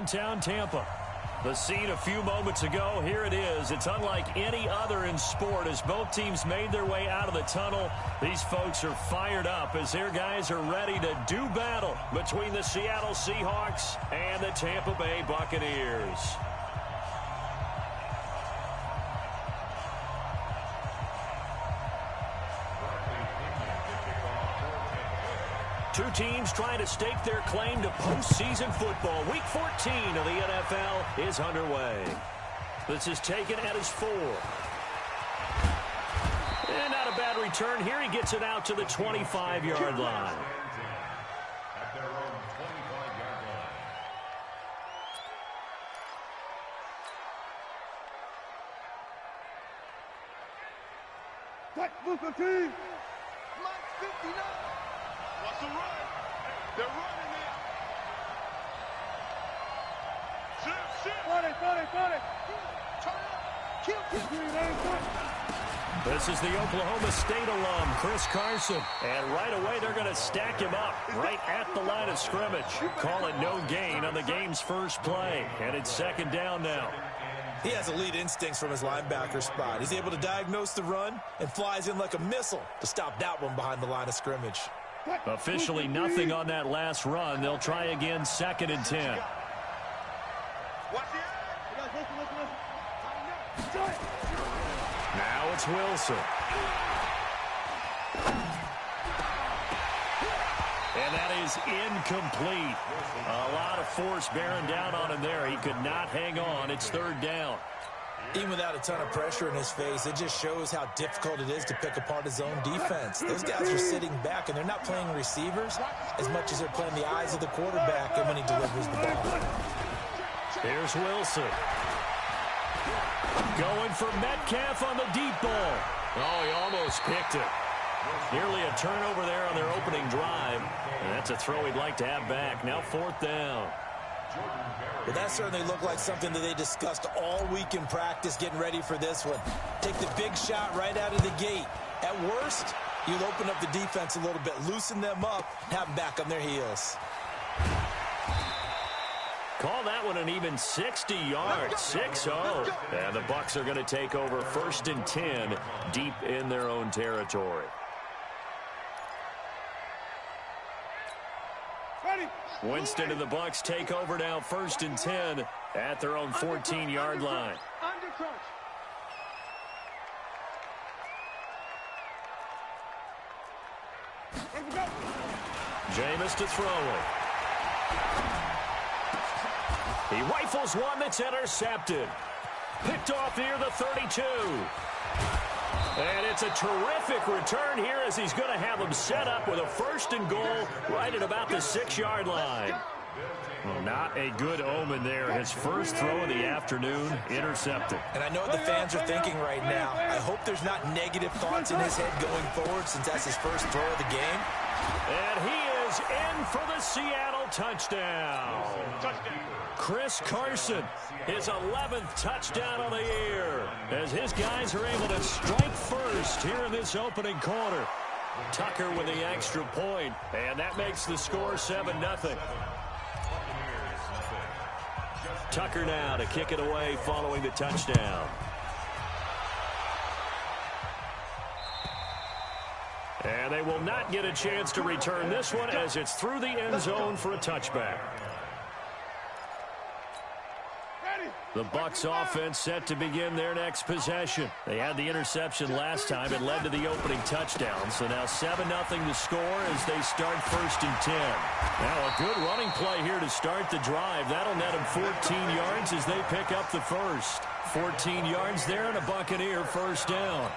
downtown Tampa. The scene a few moments ago, here it is. It's unlike any other in sport as both teams made their way out of the tunnel. These folks are fired up as their guys are ready to do battle between the Seattle Seahawks and the Tampa Bay Buccaneers. Two teams trying to stake their claim to postseason football. Week 14 of the NFL is underway. This is taken at his 4. And not a bad return here. He gets it out to the 25-yard line. At their own 25-yard line. That Booker team. Mike 59. What's the run? They're running it. Got it. Turn up. Kill. This is the Oklahoma State alum, Chris Carson. And right away, they're going to stack him up right at the line of scrimmage. Call it no gain on the game's first play. And it's second down now. He has elite instincts from his linebacker spot. He's able to diagnose the run and flies in like a missile to stop that one behind the line of scrimmage. Officially nothing on that last run. They'll try again, second and 10. Now it's Wilson. And that is incomplete. A lot of force bearing down on him there. He could not hang on. It's third down. Even without a ton of pressure in his face, it just shows how difficult it is to pick apart his own defense. Those guys are sitting back, and they're not playing receivers as much as they're playing the eyes of the quarterback and when he delivers the ball. Here's Wilson. Going for Metcalf on the deep ball. Oh, he almost picked it. Nearly a turnover there on their opening drive. And that's a throw he'd like to have back. Now fourth down. Well, that certainly looked like something that they discussed all week in practice getting ready for this one. Take the big shot right out of the gate. At worst, you'll open up the defense a little bit, loosen them up, and have them back on their heels. Call that one an even 60 yards, 6-0. And the Bucs are going to take over first and 10 deep in their own territory. Winston and the Bucs take over now first and 10 at their own 14-yard line. Jameis to throw it. He rifles one that's intercepted. Picked off near the 32. And it's a terrific return here as he's going to have him set up with a first and goal right at about the 6-yard line. Well, not a good omen there. His first throw of the afternoon intercepted. And I know what the fans are thinking right now. I hope there's not negative thoughts in his head going forward since that's his first throw of the game. And he is in for the Seattle touchdown. Chris Carson, his 11th touchdown of the year, as his guys are able to strike first here in this opening quarter. Tucker with the extra point, and that makes the score 7-0. Tucker now to kick it away following the touchdown. And they will not get a chance to return this one as it's through the end zone for a touchback. The Bucs offense set to begin their next possession. They had the interception last time. It led to the opening touchdown. So now 7-0 to score as they start first and 10. Now a good running play here to start the drive. That'll net them 14 yards as they pick up the first. 14 yards there and a Buccaneer first down.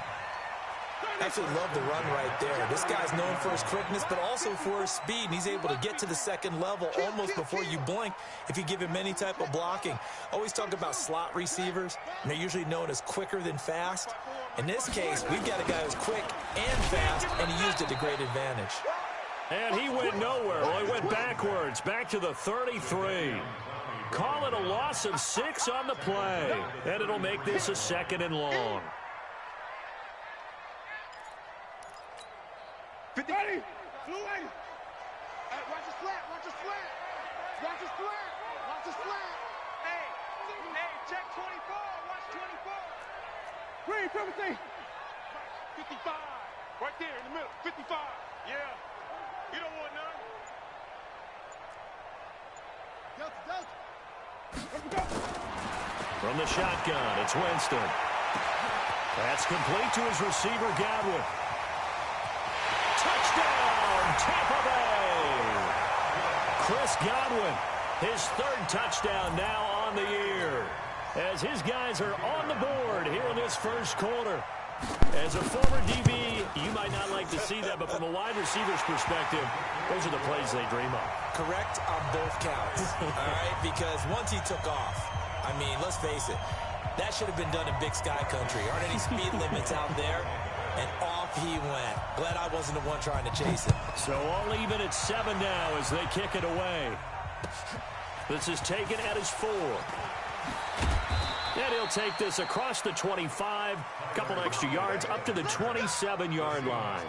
Absolutely love the run right there. This guy's known for his quickness, but also for his speed. And he's able to get to the second level almost before you blink if you give him any type of blocking. Always talk about slot receivers, and they're usually known as quicker than fast. In this case, we've got a guy who's quick and fast, and he used it to great advantage. And he went nowhere. Well, he went backwards, back to the 33. Call it a loss of 6 on the play, and it'll make this a second and long. Ready? Blue lady. Hey, watch his flat. Watch his flat. Watch his flat. Watch his flat. 17. 55. Right there in the middle. 55. Yeah. You don't want none. From the shotgun, it's Winston. That's complete to his receiver, Godwin. Touchdown, Tampa Bay! Chris Godwin, his third touchdown now on the year. As his guys are on the board here in this first quarter. As a former DB, you might not like to see that, but from a wide receiver's perspective, those are the plays they dream of. Correct on both counts, all right? Because once he took off, I mean, let's face it, that should have been done in Big Sky Country. Aren't any speed limits out there? And off he went. Glad I wasn't the one trying to chase it. So all even at 7 now as they kick it away. This is taken at his 4. And he'll take this across the 25, couple extra yards, up to the 27-yard line.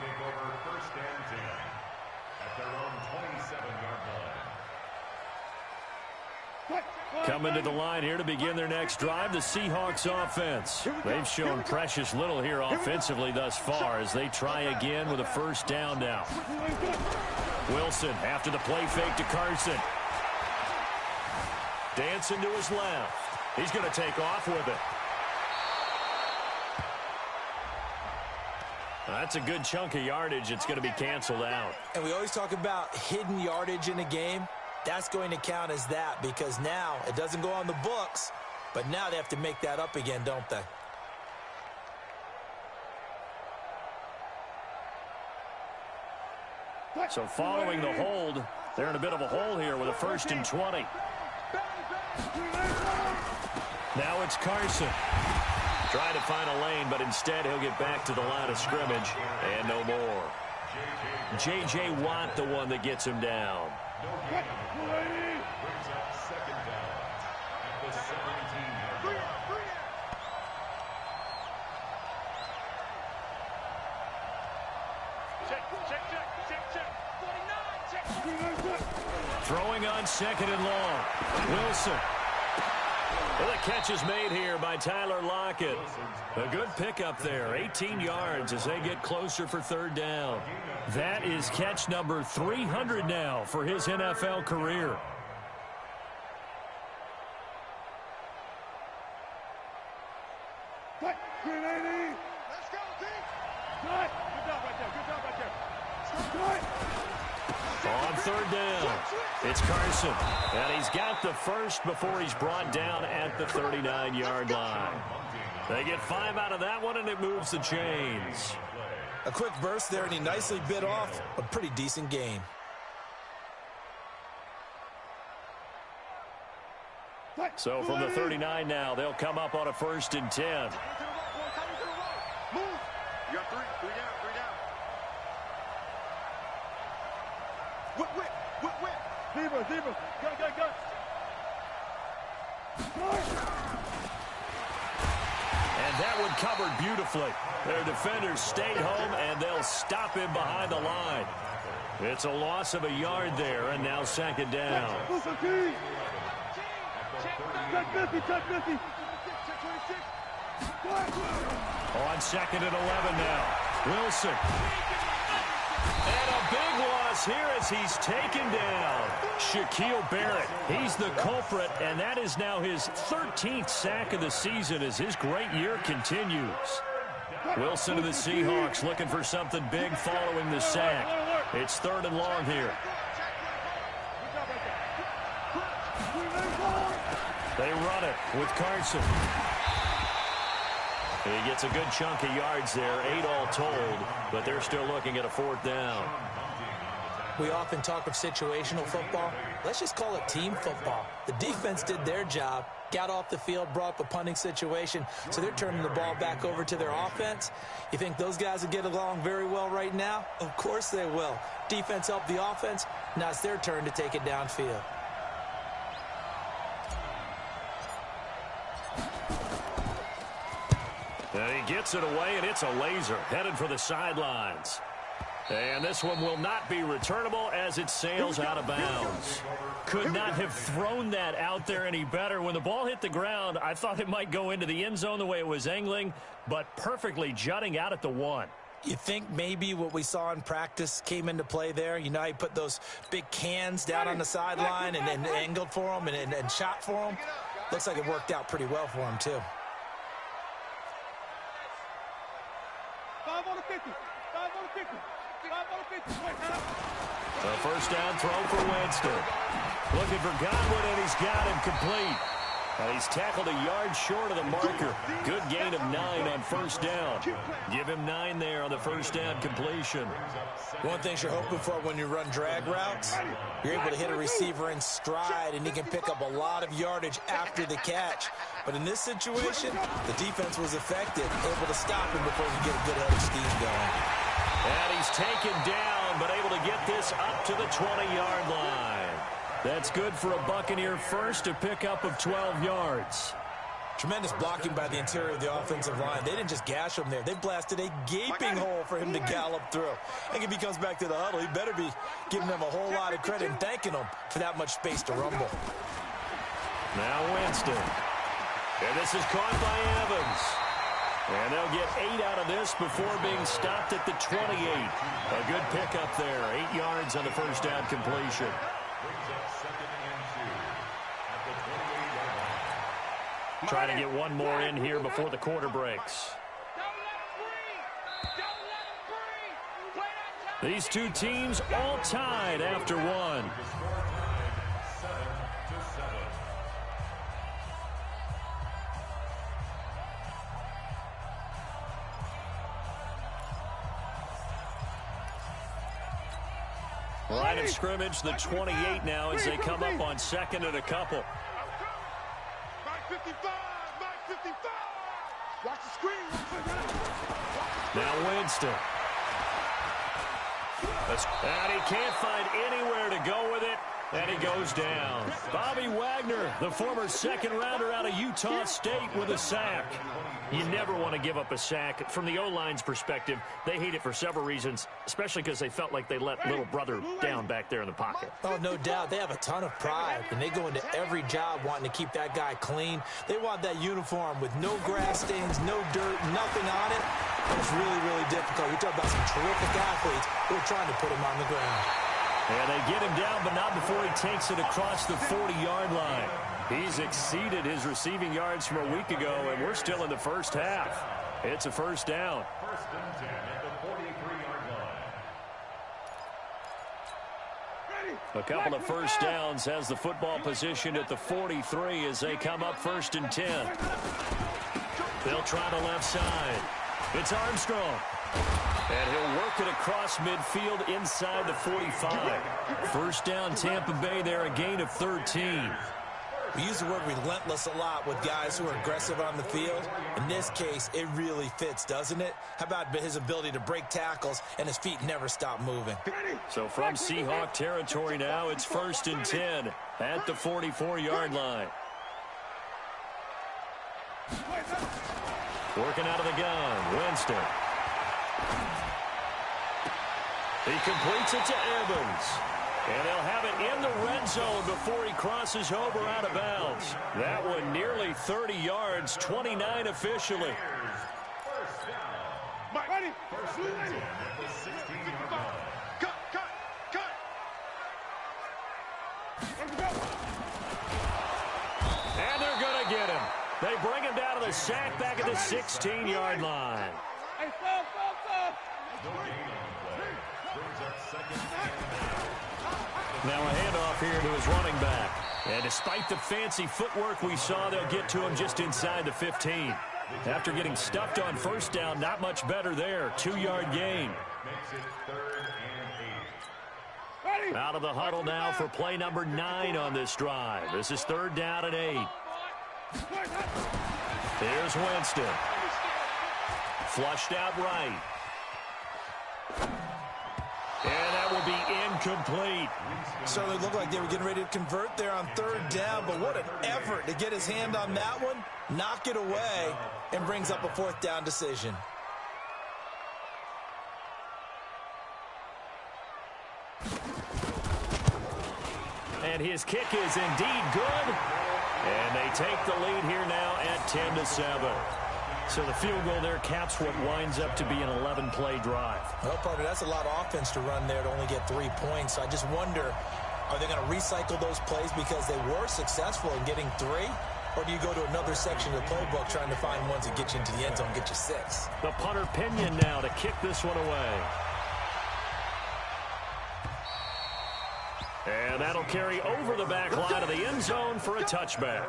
Coming to the line here to begin their next drive, the Seahawks offense. They've shown precious little here offensively thus far as they try again with a first down now. Wilson after the play fake to Carson. Dancing to his left. He's going to take off with it. That's a good chunk of yardage. It's going to be canceled out. And we always talk about hidden yardage in a game. That's going to count as that because now it doesn't go on the books, but now they have to make that up again, don't they? So following the hold, they're in a bit of a hole here with a 1st and 20. Now it's Carson. Trying to find a lane, but instead he'll get back to the line of scrimmage and no more. J.J. Watt, the one that gets him down. Throwing on 2nd and long. Wilson. Well, the catch is made here by Tyler Lockett. A good pickup there, 18 yards as they get closer for 3rd down. That is catch number 300 now for his NFL career. Let's go, team. Good job right there. Good job right there. On 3rd down, it's Carson. And he's got the first before he's brought down at the 39-yard line. They get 5 out of that one, and it moves the chains. A quick burst there, and he nicely bit off a pretty decent gain. So from the 39 now, they'll come up on a 1st and 10. Move. You got 3. 3 down. 3 down. Whip. Zebra. Go. And that one covered beautifully. Their defenders stayed home, and they'll stop him behind the line. It's a loss of a yard there, and now 2nd down. Check 50. On 2nd and 11 now. Wilson. And a big loss here as he's taken down. Shaquille Barrett, he's the culprit, and that is now his 13th sack of the season as his great year continues. Wilson of the Seahawks looking for something big following the sack. It's 3rd and long here. They run it with Carson. He gets a good chunk of yards there, 8 all told, but they're still looking at a 4th down. We often talk of situational football. Let's just call it team football. The defense did their job, got off the field, brought up a punting situation, so they're turning the ball back over to their offense. You think those guys will get along very well right now? Of course they will. Defense helped the offense. Now it's their turn to take it downfield. And he gets it away, and it's a laser headed for the sidelines. And this one will not be returnable as it sails out of bounds. Could not have thrown that out there any better. When the ball hit the ground, I thought it might go into the end zone the way it was angling, but perfectly jutting out at the 1. You think maybe what we saw in practice came into play there? You know, he put those big cans down on the sideline and angled for him and shot for him. Looks like it worked out pretty well for him, too. 5 on the 50. 5 on the 50. 5 on the 50. A first down throw for Winston. Looking for Godwin, and he's got him complete. He's tackled a yard short of the marker. Good gain of 9 on first down. Give him 9 there on the first down completion. One thing you're hoping for when you run drag routes, you're able to hit a receiver in stride, and he can pick up a lot of yardage after the catch. But in this situation, the defense was effective, able to stop him before he could get a good head of steam going. And he's taken down, but able to get this up to the 20-yard line. That's good for a Buccaneer first, a pickup of 12 yards. Tremendous blocking by the interior of the offensive line. They didn't just gash him there. They blasted a gaping hole for him to gallop through. I think if he comes back to the huddle, he better be giving them a whole lot of credit and thanking them for that much space to rumble. Now Winston. And this is caught by Evans. And they'll get 8 out of this before being stopped at the 28. A good pickup there. 8 yards on the first down completion. Trying to get one more in here before the quarter breaks. These two teams all tied after one. Line of scrimmage, the 28 now as they come up on second and a couple. 55, 55. Watch the screen. Now Winston. And he can't find anywhere to go with it, and he goes down. Bobby Wagner, the former second-rounder out of Utah State, with a sack. You never want to give up a sack. From the O-line's perspective, they hate it for several reasons, especially because they felt like they let little brother down back there in the pocket. Oh, no doubt. They have a ton of pride, and they go into every job wanting to keep that guy clean. They want that uniform with no grass stains, no dirt, nothing on it. And it's really, really difficult. You talk about some terrific athletes who are trying to put him on the ground. And they get him down, but not before he takes it across the 40-yard line. He's exceeded his receiving yards from a week ago, and we're still in the first half. It's a first down. First and 10 at the 43-yard line. A couple of first downs has the football position at the 43 as they come up first and 10. They'll try the left side. It's Armstrong. And he'll work it across midfield inside the 45. First down, Tampa Bay there, a gain of 13. We use the word relentless a lot with guys who are aggressive on the field. In this case, it really fits, doesn't it? How about his ability to break tackles and his feet never stop moving? So from Seahawk territory now, it's first and 10 at the 44-yard line. Working out of the gun, Winston. He completes it to Evans. And they'll have it in the red zone before he crosses over out of bounds. That one nearly 30 yards, 29 officially. And they're going to get him. They bring him down to the sack back at the 16-yard line. Now a handoff here to his running back. And despite the fancy footwork we saw, they'll get to him just inside the 15. After getting stuffed on first down, not much better there. 2-yard gain. Out of the huddle now for play number 9 on this drive. This is third down and 8. Here's Winston. Flushed out right. And that will be incomplete. Certainly looked like they were getting ready to convert there on third down, but what an effort to get his hand on that one, knock it away, and brings up a fourth down decision. And his kick is indeed good. And they take the lead here now at 10-7. So the field goal there caps what winds up to be an 11-play drive. Well, partner, that's a lot of offense to run there to only get 3 points. I just wonder, are they going to recycle those plays because they were successful in getting 3? Or do you go to another section of the playbook trying to find ones that get you into the end zone, get you 6? The punter Pinion now to kick this one away. And that'll carry over the back line of the end zone for a touchback.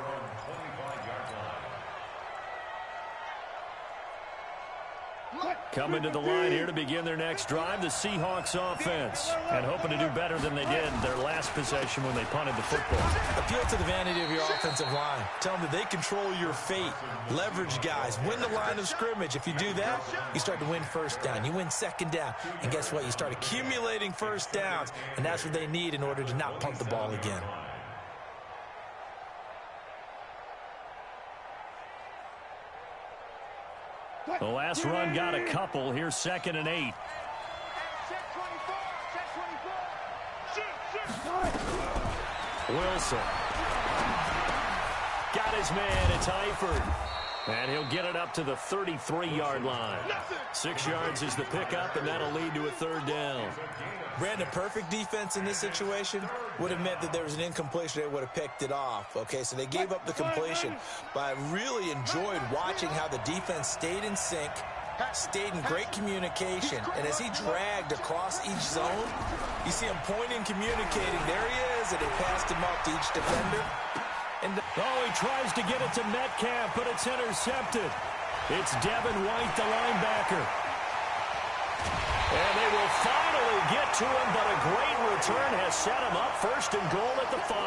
Coming to the line here to begin their next drive, the Seahawks offense. And hoping to do better than they did their last possession when they punted the football. Appeal to the vanity of your offensive line. Tell them that they control your fate. Leverage guys. Win the line of scrimmage. If you do that, you start to win first down. You win second down. And guess what? You start accumulating first downs. And that's what they need in order to not punt the ball again. The last run got a couple. Here's 2nd and 8. Wilson. Got his man. It's Eifert. And he'll get it up to the 33-yard line. 6 yards is the pickup, and that'll lead to a 3rd down. Brandon, perfect defense in this situation would have meant that there was an incompletion. They would have picked it off. Okay, so they gave up the completion. But I really enjoyed watching how the defense stayed in sync, stayed in great communication. And as he dragged across each zone, you see him pointing, communicating. There he is, and they passed him up to each defender. And he tries to get it to Metcalf, but it's intercepted. It's Devin White, the linebacker. And they will finally get to him, but a great return has set him up 1st and goal at the 5.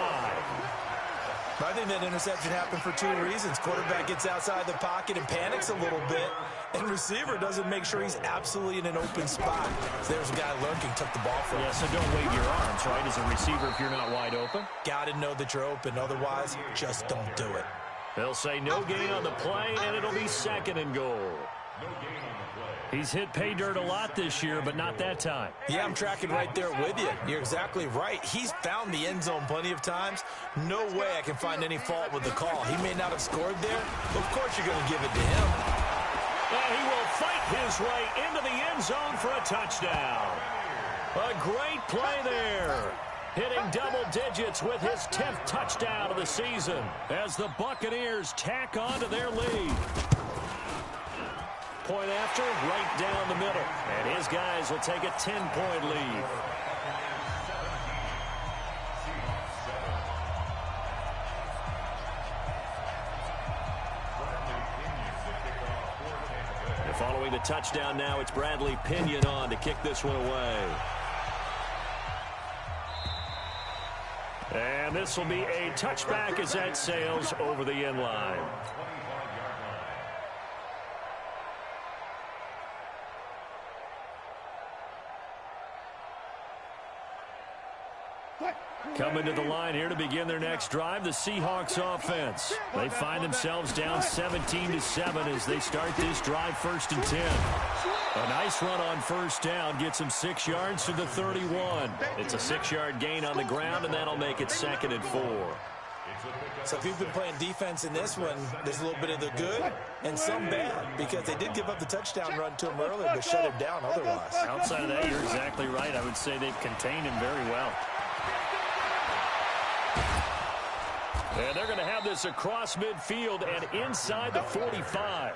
I think that interception happened for 2 reasons. Quarterback gets outside the pocket and panics a little bit, and receiver doesn't make sure he's absolutely in an open spot. So there's a guy lurking, took the ball from him. Yeah, so don't wave your arms, right, as a receiver if you're not wide open. Got to know that you're open. Otherwise, just don't do it. They'll say no gain on the play, and it'll be 2nd and goal. He's hit pay dirt a lot this year, but not that time. Yeah, I'm tracking right there with you. You're exactly right. He's found the end zone plenty of times. No way I can find any fault with the call. He may not have scored there, but of course you're going to give it to him. And he will fight his way into the end zone for a touchdown. A great play there. Hitting double digits with his 10th touchdown of the season as the Buccaneers tack on to their lead. Point after, right down the middle. And his guys will take a 10-point lead. And following the touchdown now, it's Bradley Pinion on to kick this one away. And this will be a touchback as that sails over the end line. Coming to the line here to begin their next drive, the Seahawks offense. They find themselves down 17-7 as they start this drive 1st and 10. A nice run on 1st down gets them 6 yards to the 31. It's a 6-yard gain on the ground, and that'll make it 2nd and 4. So if you've been playing defense in this one, there's a little bit of the good and some bad, because they did give up the touchdown run to him earlier, but shut him down otherwise. Outside of that, you're exactly right. I would say they've contained him very well. And they're going to have this across midfield and inside the 45.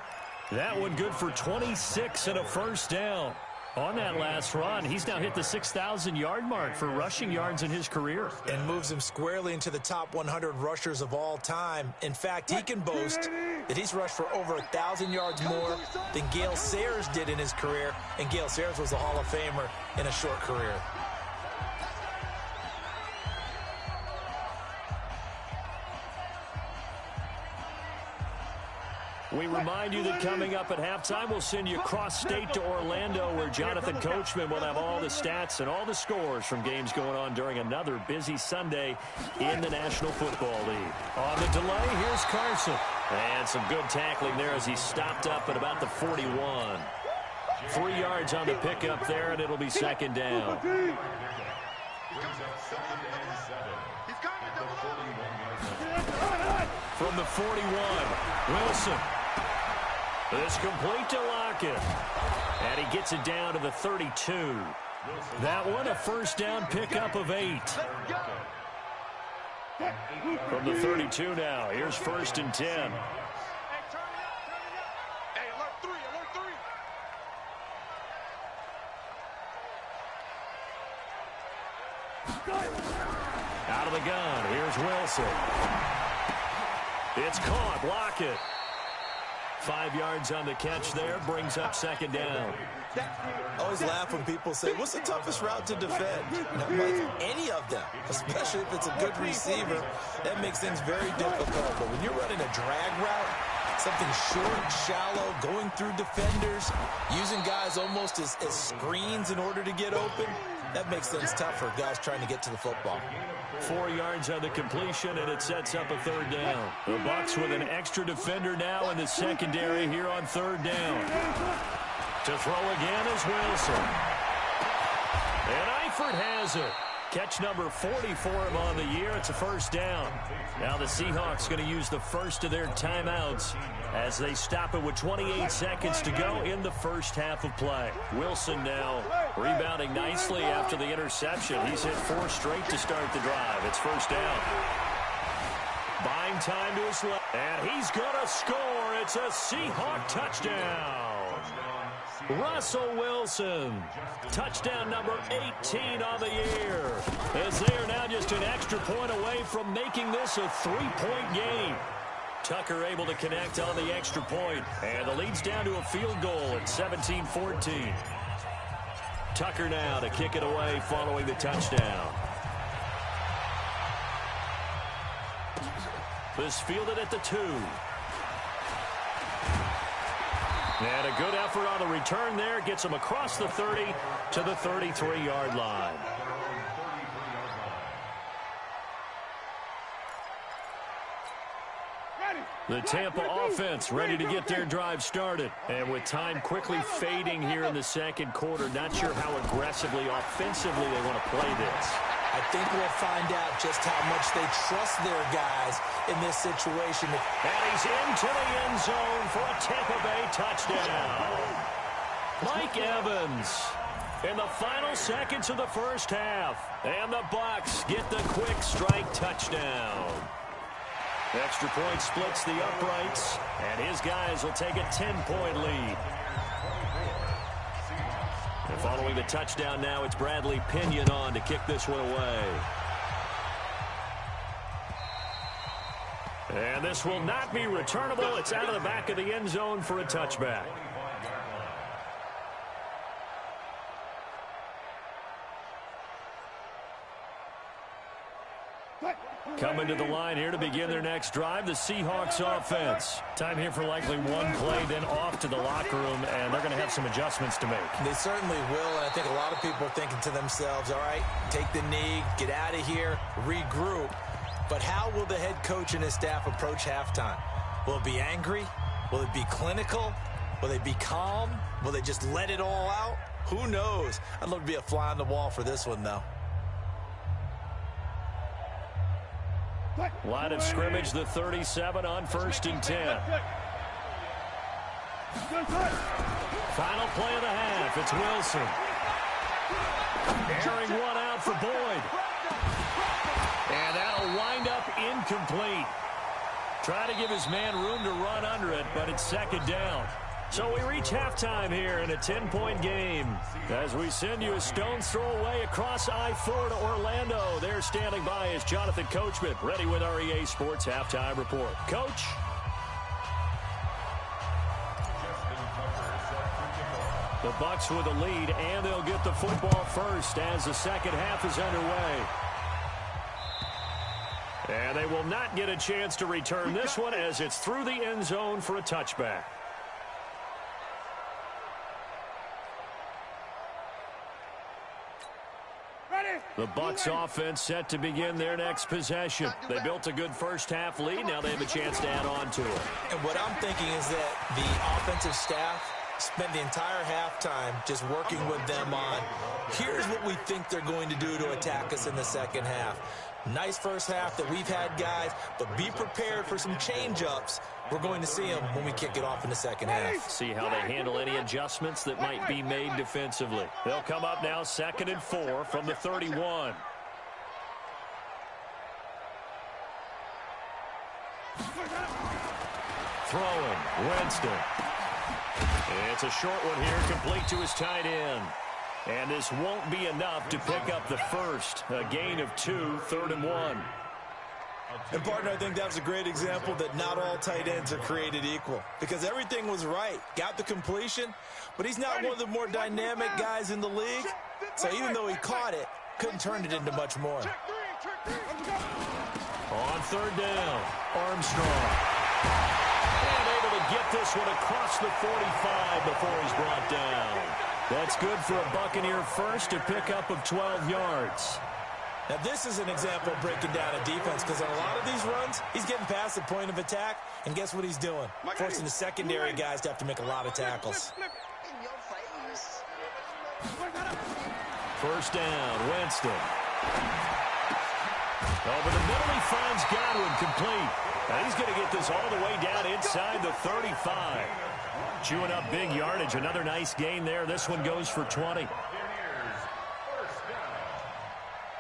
That one good for 26 and a 1st down. On that last run, he's now hit the 6,000-yard mark for rushing yards in his career. And moves him squarely into the top 100 rushers of all time. In fact, he can boast that he's rushed for over 1,000 yards more than Gale Sayers did in his career. And Gale Sayers was a Hall of Famer in a short career. We remind you that coming up at halftime, we'll send you cross-state to Orlando, where Jonathan Coachman will have all the stats and all the scores from games going on during another busy Sunday in the National Football League. On the delay, here's Carson. And some good tackling there as he stopped up at about the 41. 3 yards on the pickup there, and it'll be 2nd down. From the 41, Wilson. It's complete to Lockett. And he gets it down to the 32. That one a first down pickup of 8. From the 32 now, here's 1st and 10. Out of the gun, here's Wilson. It's caught, Lockett. 5 yards on the catch there, brings up 2nd down. I always laugh when people say, what's the toughest route to defend? Any of them, especially if it's a good receiver. That makes things very difficult. But when you're running a drag route, something short, shallow, going through defenders, using guys almost as screens in order to get open, that makes things tough for guys trying to get to the football. 4 yards on the completion, and it sets up a 3rd down. The Bucs with an extra defender now in the secondary here on 3rd down. To throw again is Wilson. And Eifert has it. Catch number 40 for him on the year. It's a 1st down. Now the Seahawks going to use the first of their timeouts as they stop it with 28 seconds to go in the first half of play. Wilson now rebounding nicely after the interception. He's hit 4 straight to start the drive. It's 1st down. Buying time to his left. And he's going to score. It's a Seahawk touchdown. Russell Wilson, touchdown number 18 on the year, as they are now just an extra point away from making this a 3-point game. Tucker able to connect on the extra point, and the lead's down to a field goal at 17-14. Tucker now to kick it away following the touchdown. This fielded at the 2. And a good effort on the return there. Gets him across the 30 to the 33-yard line. The Tampa offense ready to get their drive started. And with time quickly fading here in the second quarter, not sure how aggressively, offensively they want to play this. I think we'll find out just how much they trust their guys in this situation. And he's into the end zone for a Tampa Bay touchdown. Mike Evans in the final seconds of the first half. And the Bucs get the quick strike touchdown. Extra point splits the uprights, and his guys will take a 10-point lead. And following the touchdown now, it's Bradley Pinion on to kick this one away. And this will not be returnable. It's out of the back of the end zone for a touchback. Coming to the line here to begin their next drive, the Seahawks offense. Time here for likely one play, then off to the locker room, and they're going to have some adjustments to make. They certainly will, and I think a lot of people are thinking to themselves, all right, take the knee, get out of here, regroup. But how will the head coach and his staff approach halftime? Will it be angry? Will it be clinical? Will they be calm? Will they just let it all out? Who knows? I'd love to be a fly on the wall for this one, though. Line of scrimmage, the 37 on 1st and 10. Final play of the half. It's Wilson. Airing one out for Boyd. And that'll wind up incomplete. Try to give his man room to run under it, but it's 2nd down. So we reach halftime here in a 10-point game. As we send you a stone's throw away across I-4 to Orlando. There standing by is Jonathan Coachman, ready with our EA Sports Halftime Report. Coach? The Bucs with the lead, and they'll get the football first as the second half is underway. And they will not get a chance to return this one as it's through the end zone for a touchback. The Bucs offense set to begin their next possession. They built a good first half lead. Now they have a chance to add on to it. And what I'm thinking is that the offensive staff spent the entire halftime just working with them on, here's what we think they're going to do to attack us in the second half. Nice first half that we've had, guys, but be prepared for some change-ups. We're going to see them when we kick it off in the second half. See how they handle any adjustments that might be made defensively. They'll come up now 2nd and 4 from the 31. Throwing, Winston. It's a short one here, complete to his tight end. And this won't be enough to pick up the first. A gain of 2, 3rd and 1. And, partner, I think that was a great example that not all tight ends are created equal. Because everything was right. Got the completion, but he's not one of the more dynamic guys in the league. So even though he caught it, couldn't turn it into much more. On 3rd down, Armstrong. And able to get this one across the 45 before he's brought down. That's good for a Buccaneer first, a pickup of 12 yards. Now, this is an example of breaking down a defense because on a lot of these runs, he's getting past the point of attack, and guess what he's doing? Forcing the secondary guys to have to make a lot of tackles. First down, Winston. Over the middle, he finds Godwin complete. And he's going to get this all the way down inside the 35. Chewing up big yardage. Another nice gain there. This one goes for 20.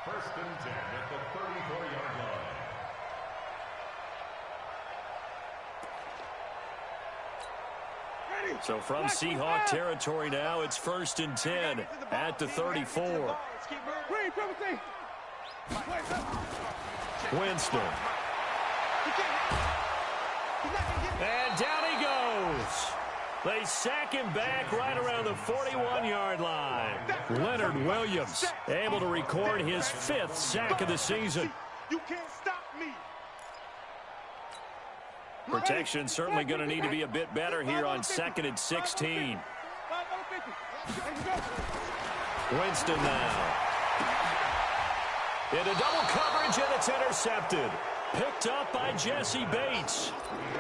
First and 10 at the 34-yard line. So from Seahawk territory now, it's 1st and 10 at the 34. Winston. And down he goes. They sack him back right around the 41-yard line. Leonard Williams able to record his 5th sack of the season. You can't stop me. Protection certainly going to need to be a bit better here on 2nd and 16. Winston now. Into double coverage, and it's intercepted. Picked up by Jesse Bates.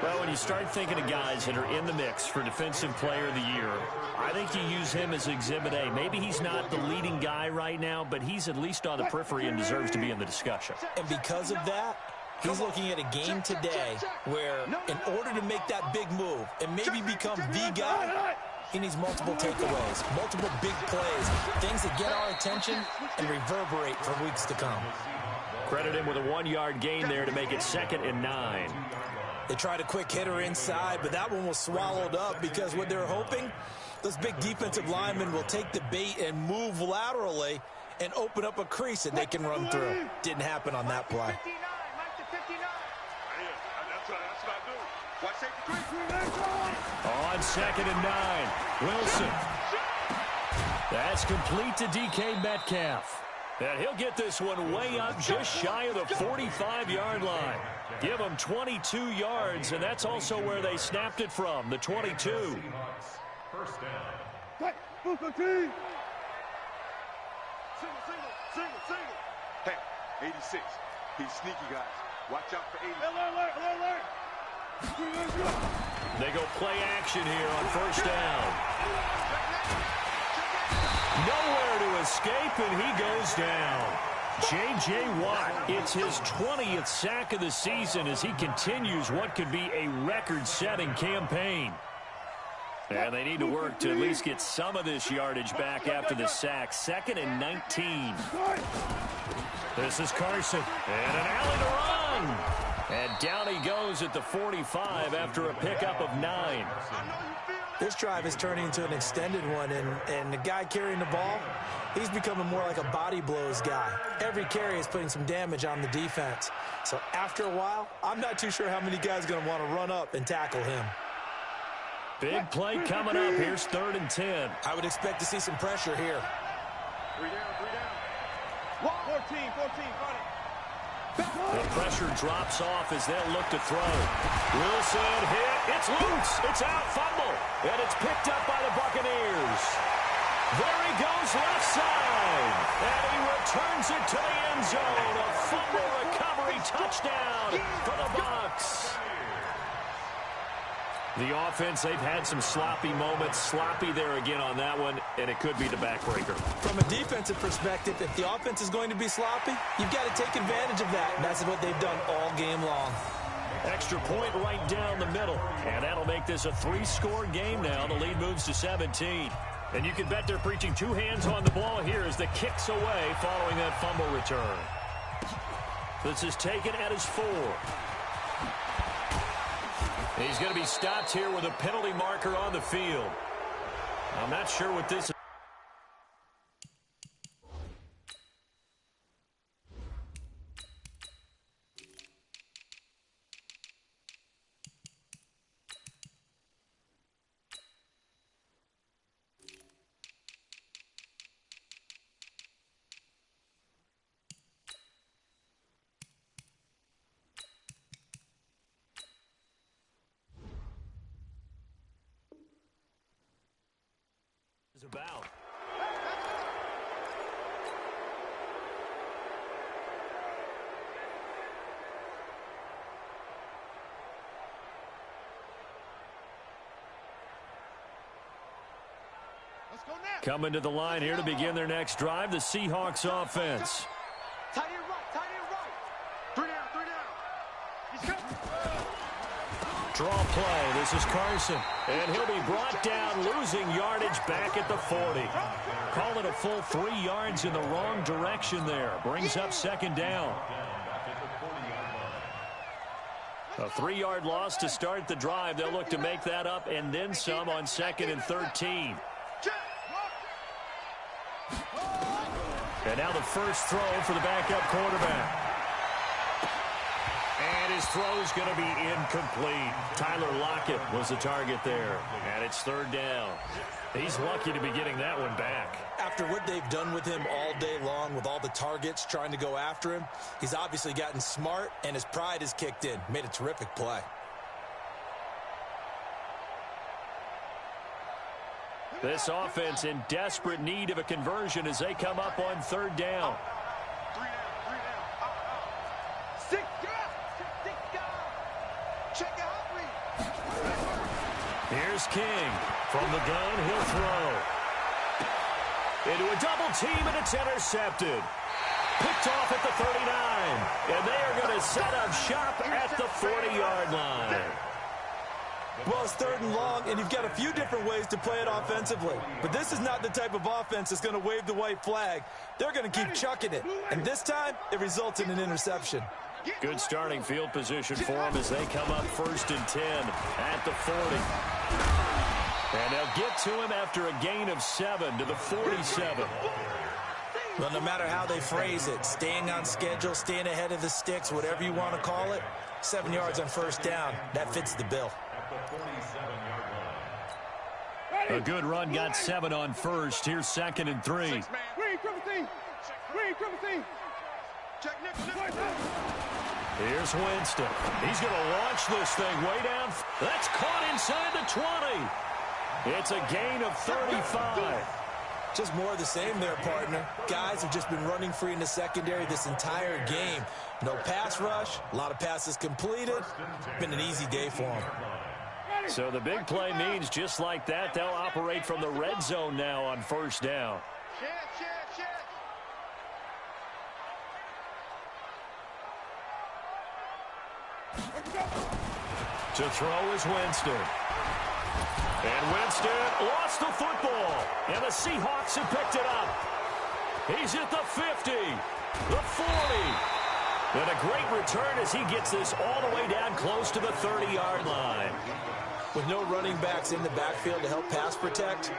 Well, when you start thinking of guys that are in the mix for Defensive Player of the Year, I think you use him as Exhibit A. Maybe he's not the leading guy right now, but he's at least on the periphery and deserves to be in the discussion. And because of that, he's looking at a game today where in order to make that big move and maybe become the guy, he needs multiple takeaways, multiple big plays, things that get our attention and reverberate for weeks to come. Credit him with a 1-yard gain there to make it 2nd and 9. They tried a quick hitter inside, but that one was swallowed up because what they're hoping, those big defensive linemen will take the bait and move laterally and open up a crease that they can run through. Didn't happen on that play. On 2nd and 9, Wilson. That's complete to DK Metcalf. And he'll get this one way up just shy of the 45-yard line. Give him 22 yards, and that's also where they snapped it from, the 22. First down. Single. Hey, 86. He's sneaky, guys. Watch out for 80. They go play action here on 1st down. Nowhere to escape, and he goes down. J.J. Watt, it's his 20th sack of the season as he continues what could be a record-setting campaign. And they need to work to at least get some of this yardage back after the sack. 2nd and 19. This is Carson, and an alley to run. And down he goes at the 45 after a pickup of 9. This drive is turning into an extended one, and the guy carrying the ball, he's becoming more like a body blows guy. Every carry is putting some damage on the defense. So after a while, I'm not too sure how many guys are going to want to run up and tackle him. Big play coming up. Here's 3rd and 10. I would expect to see some pressure here. 3 down. 14, got it. The pressure drops off as they'll look to throw. Wilson hit. It's loose. It's out. Fumble. And it's picked up by the Buccaneers. There he goes left side. And he returns it to the end zone. A fumble recovery touchdown for the Bucs. The offense, they've had some sloppy moments. Sloppy there again on that one, and it could be the backbreaker. From a defensive perspective, if the offense is going to be sloppy, you've got to take advantage of that. And that's what they've done all game long. Extra point right down the middle. And that'll make this a 3-score game now. The lead moves to 17. And you can bet they're preaching 2 hands on the ball here as the kick's away following that fumble return. This is taken at his 4. He's going to be stopped here with a penalty marker on the field. I'm not sure what this is. About. Let's go now. Coming to the line here to begin their next drive, the Seahawks offense. Tight end right, tight end right. 3 down. He's coming. Draw play. This is Carson. And he'll be brought down, losing yardage back at the 40. Call it a full 3 yards in the wrong direction there. Brings up second down. A 3-yard loss to start the drive. They'll look to make that up and then some on 2nd and 13. And now the first throw for the backup quarterback. And his throw is going to be incomplete. Tyler Lockett was the target there. And it's 3rd down. He's lucky to be getting that one back. After what they've done with him all day long with all the targets trying to go after him, he's obviously gotten smart and his pride has kicked in. Made a terrific play. This offense in desperate need of a conversion as they come up on 3rd down. 3 down. 6 down. Check out. Here's King. From the gun, he'll throw. Into a double team, and it's intercepted. Picked off at the 39. And they are going to set up shop at the 40-yard line. Well, it's 3rd and long, and you've got a few different ways to play it offensively. But this is not the type of offense that's going to wave the white flag. They're going to keep chucking it. And this time, it results in an interception. Good starting field position for them as they come up 1st and 10 at the 40. And they'll get to him after a gain of 7 to the 47. Well, no matter how they phrase it, staying on schedule, staying ahead of the sticks, whatever you want to call it, 7 yards on 1st down, that fits the bill. A good run got 7 on 1st. Here's 2nd and 3. We ain't triple team. Check next. Here's Winston. He's going to launch this thing way down. That's caught inside the 20. It's a gain of 35. Just more of the same there, partner. Guys have just been running free in the secondary this entire game. No pass rush, a lot of passes completed. Been an easy day for them. So the big play means just like that, they'll operate from the red zone now on 1st down. To throw is Winston. And Winston lost the football. And the Seahawks have picked it up. He's at the 50, the 40. And a great return as he gets this all the way down close to the 30-yard line. With no running backs in the backfield to help pass protect,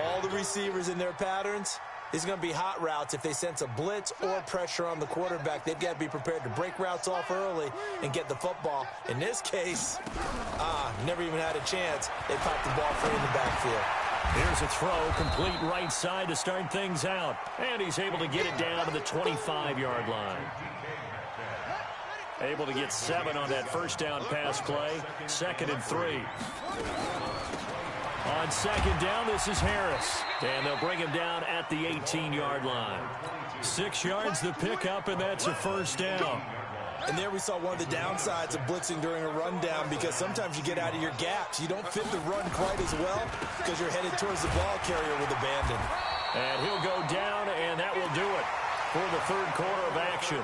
all the receivers in their patterns, these are going to be hot routes. If they sense a blitz or pressure on the quarterback, they've got to be prepared to break routes off early and get the football. In this case, never even had a chance. They popped the ball free in the backfield. Here's a throw, complete right side to start things out. And he's able to get it down to the 25-yard line. Able to get 7 on that 1st down pass play. 2nd and 3. On 2nd down, this is Harris. And they'll bring him down at the 18-yard line. 6 yards the pickup, and that's a 1st down. And there we saw one of the downsides of blitzing during a rundown, because sometimes you get out of your gaps. You don't fit the run quite as well because you're headed towards the ball carrier with abandon. And he'll go down, and that will do it for the third quarter of action.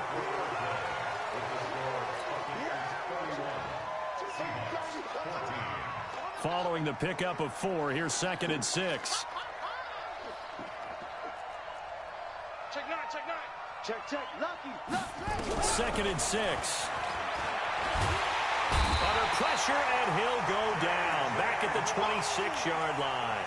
Following the pickup of 4, here's 2nd and 6. Check 9, check 9. Check, lucky. 2nd and 6. Under pressure, and he'll go down. Back at the 26-yard line.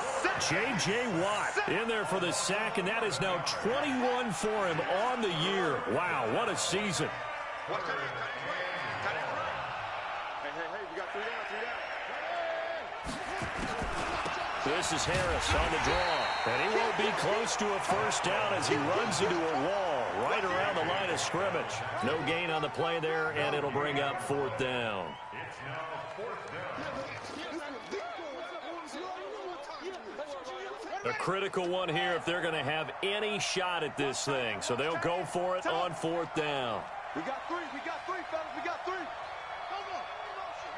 J.J. Watt in there for the sack, and that is now 21 for him on the year. Wow, what a season. Hey, we got 3 down, 3 down. This is Harris on the draw, and he won't be close to a first down as he runs into a wall right around the line of scrimmage. No gain on the play there, and it'll bring up 4th down. It's now 4th down. A critical one here if they're going to have any shot at this thing. So they'll go for it on 4th down. We got 3, fellas, we got 3. Come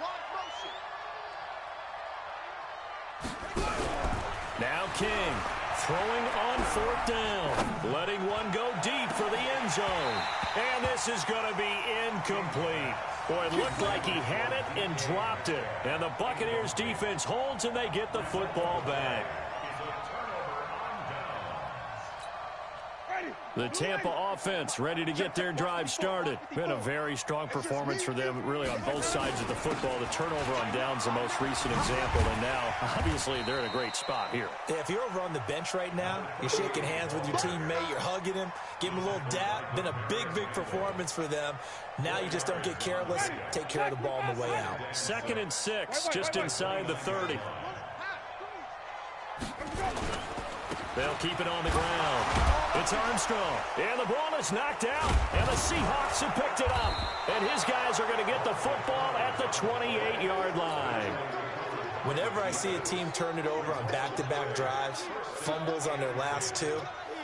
on, motion. Now King throwing on 4th down, letting one go deep for the end zone. And this is going to be incomplete. Boy, it looked like he had it and dropped it. And the Buccaneers defense holds, and they get the football back. The Tampa offense ready to get their drive started. Been a very strong performance for them, really, on both sides of the football. The turnover on downs, the most recent example, and now, obviously, they're in a great spot here. Yeah, if you're over on the bench right now, you're shaking hands with your teammate, you're hugging him, give him a little dap. Been a big performance for them. Now you just don't get careless. Take care of the ball on the way out. 2nd and 6, just inside the 30. They'll keep it on the ground. It's Armstrong. And the ball is knocked out. And the Seahawks have picked it up. And his guys are going to get the football at the 28-yard line. Whenever I see a team turn it over on back-to-back drives, fumbles on their last 2,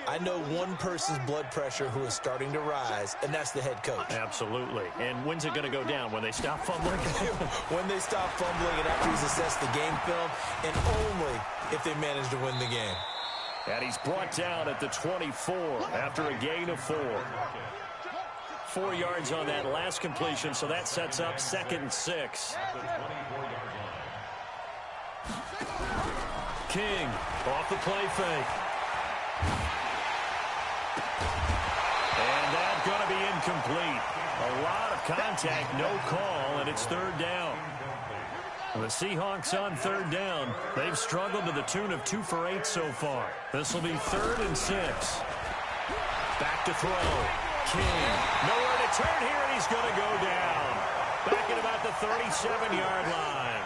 I know one person's blood pressure who is starting to rise, and that's the head coach. Absolutely. And when's it going to go down? When they stop fumbling? When they stop fumbling and after he's assessed the game film, and only if they manage to win the game. And he's brought down at the 24 after a gain of 4. 4 yards on that last completion, so that sets up 2nd and 6. King off the play fake. And that's going to be incomplete. A lot of contact, no call, and it's 3rd down. The Seahawks on 3rd down. They've struggled to the tune of 2 for 8 so far. This will be 3rd and 6. Back to throw. King. Nowhere to turn here, and he's going to go down. Back at about the 37-yard line.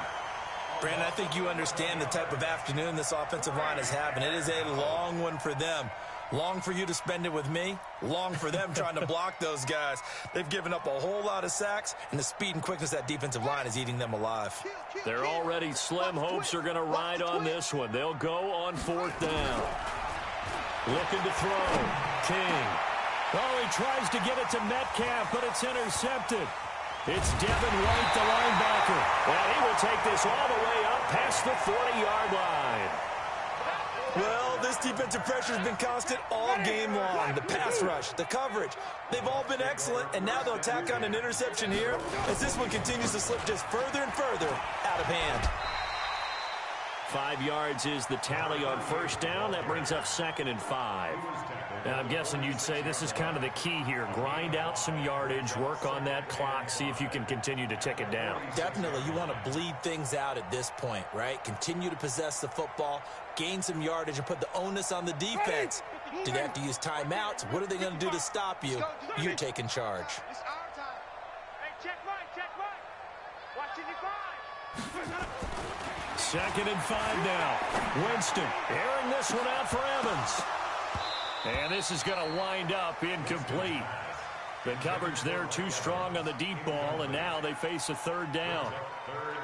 Brandon, I think you understand the type of afternoon this offensive line is having. It is a long one for them. Long for you to spend it with me. Long for them trying to block those guys. They've given up a whole lot of sacks, and the speed and quickness of that defensive line is eating them alive. Their already slim hopes are going to ride on this one. They'll go on 4th down. Looking to throw. King. Oh, he tries to get it to Metcalf, but it's intercepted. It's Devin White, the linebacker. And he will take this all the way up past the 40-yard line. Well, this defensive pressure has been constant all game long. The pass rush, the coverage, they've all been excellent, and now they'll tack on an interception here as this one continues to slip just further and further out of hand. 5 yards is the tally on 1st down. That brings up 2nd and 5. And I'm guessing you'd say this is kind of the key here. Grind out some yardage, work on that clock, see if you can continue to tick it down. Definitely. You want to bleed things out at this point, right? Continue to possess the football, gain some yardage, and put the onus on the defense. Do they have to use timeouts? What are they going to do to stop you? You're taking charge. It's our time. Hey, check right. Watching your 5. 2nd and 5 now. Winston airing this one out for Evans. And this is going to wind up incomplete. The coverage there too strong on the deep ball, and now they face a 3rd down.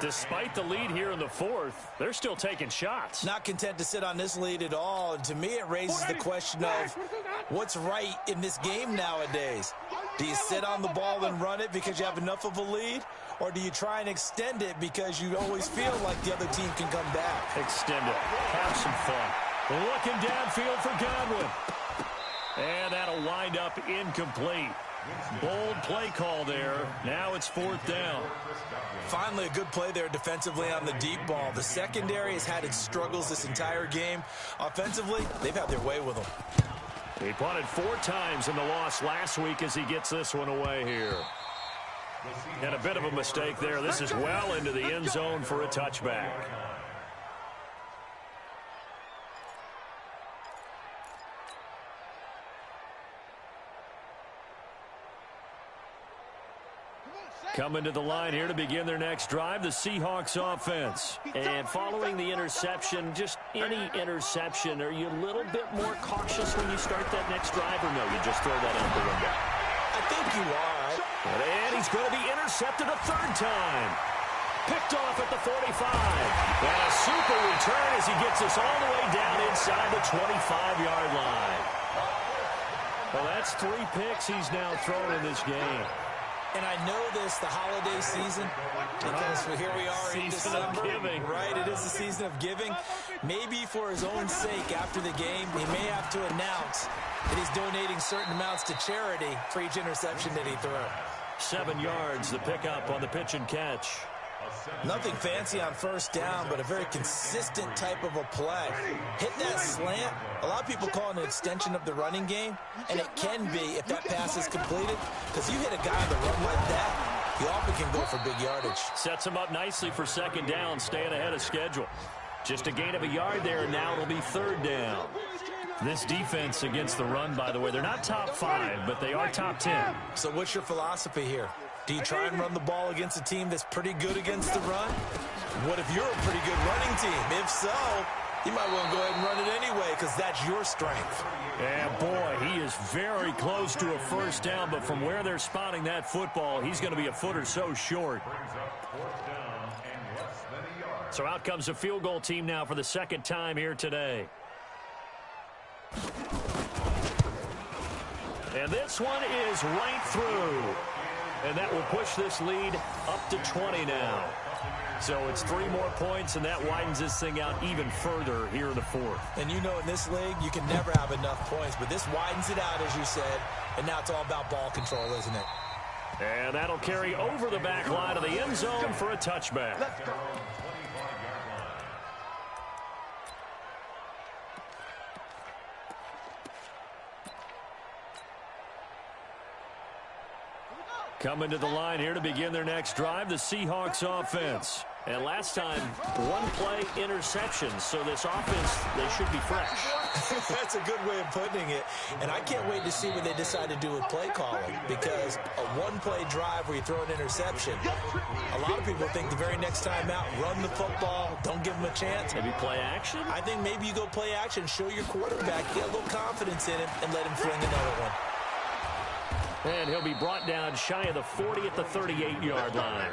Despite the lead here in the 4th, they're still taking shots. Not content to sit on this lead at all. And to me, it raises the question of what's right in this game nowadays. Do you sit on the ball and run it because you have enough of a lead? Or do you try and extend it because you always feel like the other team can come back? Extend it. Have some fun. Looking downfield for Godwin. And that'll wind up incomplete. Bold play call there. Now it's 4th down. Finally, a good play there defensively on the deep ball. The secondary has had its struggles this entire game. Offensively, they've had their way with them. He punted 4 times in the loss last week as he gets this one away here. And a bit of a mistake there. This is well into the end zone for a touchback. Coming to the line here to begin their next drive, the Seahawks offense. And following the interception, just any interception, are you a little bit more cautious when you start that next drive, or no, you just throw that out the window? I think you are. And he's going to be intercepted a 3rd time. Picked off at the 45. And a super return as he gets us all the way down inside the 25-yard line. Well, that's 3 picks he's now thrown in this game. And I know this, the holiday season, because here we are in December. Giving. Right, it is the season of giving. Maybe for his own sake after the game, he may have to announce that he's donating certain amounts to charity for each interception that he threw. 7 yards, the pickup on the pitch and catch. Nothing fancy on 1st down, but a very consistent type of a play. Hit that slant. A lot of people call it an extension of the running game, and it can be if that pass is completed, because you hit a guy on the run like that, he often can go for big yardage. Sets him up nicely for 2nd down, staying ahead of schedule. Just a gain of a yard there, and now it'll be 3rd down. This defense against the run, by the way, they're not top 5, but they are top 10. So what's your philosophy here? Do you try and run the ball against a team that's pretty good against the run? What if you're a pretty good running team? If so, you might want to go ahead and run it anyway because that's your strength. And boy, he is very close to a 1st down, but from where they're spotting that football, he's going to be a foot or so short. So out comes a field goal team now for the 2nd time here today. And this one is right through. And that will push this lead up to 20 now. So it's 3 more points, and that widens this thing out even further here in the 4th. And you know in this league, you can never have enough points, but this widens it out, as you said, and now it's all about ball control, isn't it? And that'll carry over the back line of the end zone for a touchback. Let's go. Coming to the line here to begin their next drive, the Seahawks offense. And last time, 1-play interception. So this offense, they should be fresh. That's a good way of putting it. And I can't wait to see what they decide to do with play calling, because a 1-play drive where you throw an interception, a lot of people think the very next time out, run the football, don't give them a chance. Maybe play action? I think maybe you go play action, show your quarterback, get a little confidence in him, and let him fling another one. And he'll be brought down shy of the 40 at the 38-yard line.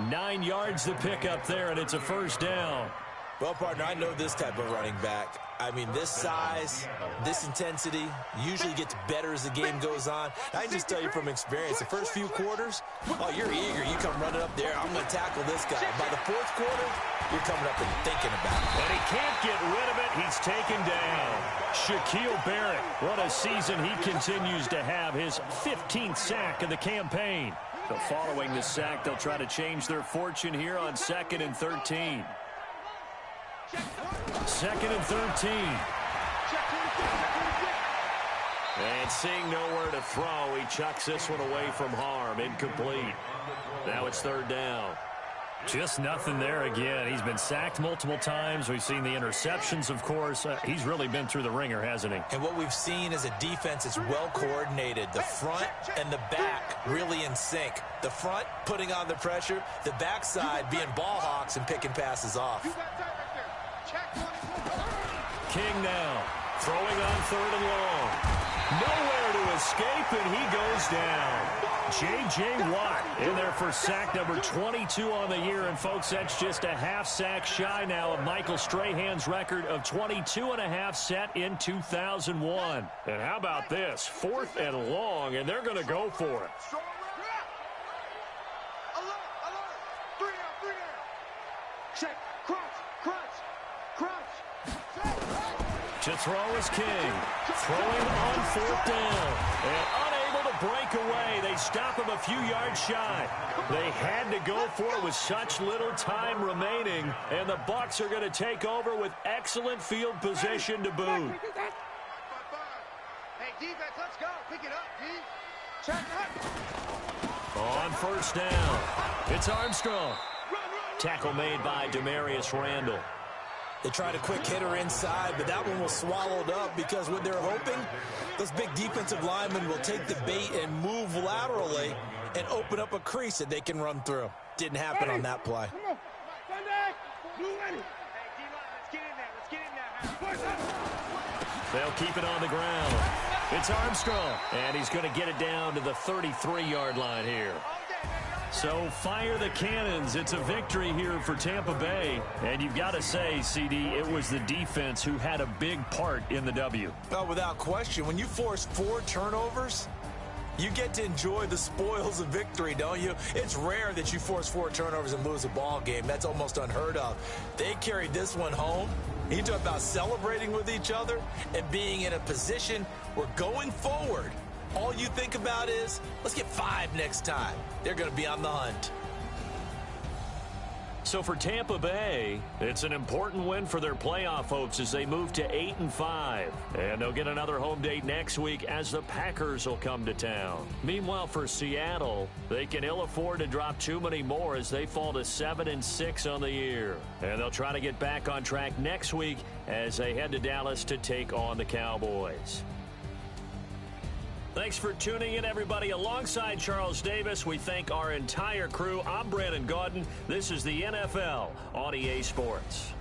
9 yards to pick up there, and it's a 1st down. Well, partner, I know this type of running back. I mean, this size, this intensity usually gets better as the game goes on. I can just tell you from experience, the first few quarters, oh, you're eager. You come running up there, I'm going to tackle this guy. By the 4th quarter, you're coming up and thinking about it. And he can't get rid of it. He's taken down. Shaquille Barrett, what a season he continues to have. His 15th sack of the campaign. So following the sack, they'll try to change their fortune here on 2nd and 13. 2nd and 13. And seeing nowhere to throw, he chucks this one away from harm. Incomplete. Now it's 3rd down. Just nothing there again. He's been sacked multiple times. We've seen the interceptions, of course. He's really been through the ringer, hasn't he? And what we've seen is a defense that's well coordinated. The front and the back really in sync. The front putting on the pressure. The backside being ball hawks and picking passes off. King now throwing on 3rd and long. Nowhere to escape, and he goes down. J.J. Watt in there for sack number 22 on the year. And, folks, that's just a half sack shy now of Michael Strahan's record of 22.5 set in 2001. And how about this? 4th and long, and they're going to go for it. Check. Crunch. To throw is King. Throwing on 4th down. And unable to break away. They stop him a few yards shy. They had to go for it with such little time remaining. And the Bucs are going to take over with excellent field position to boot. Hey, defense, let's go. Pick it up, D. Check it. On 1st down, it's Armstrong. Tackle made by Demarius Randall. They tried a quick hitter inside, but that one was swallowed up because what they're hoping, those big defensive linemen will take the bait and move laterally and open up a crease that they can run through. Didn't happen on that play. Come on. Sunday. Blue ready. Hey, D-line, let's get in there. They'll keep it on the ground. It's Armstrong, and he's going to get it down to the 33-yard line here. So fire the cannons. It's a victory here for Tampa Bay. And you've got to say, CD, it was the defense who had a big part in the W. Oh, without question. When you force 4 turnovers, you get to enjoy the spoils of victory, don't you? It's rare that you force 4 turnovers and lose a ball game. That's almost unheard of. They carried this one home. You talk about celebrating with each other and being in a position where going forward, all you think about is, let's get 5 next time. They're going to be on the hunt. So for Tampa Bay, it's an important win for their playoff hopes as they move to 8-5. And they'll get another home date next week as the Packers will come to town. Meanwhile, for Seattle, they can ill afford to drop too many more as they fall to 7-6 on the year. And they'll try to get back on track next week as they head to Dallas to take on the Cowboys. Thanks for tuning in, everybody. Alongside Charles Davis, we thank our entire crew. I'm Brandon Gaudin. This is the NFL on EA Sports.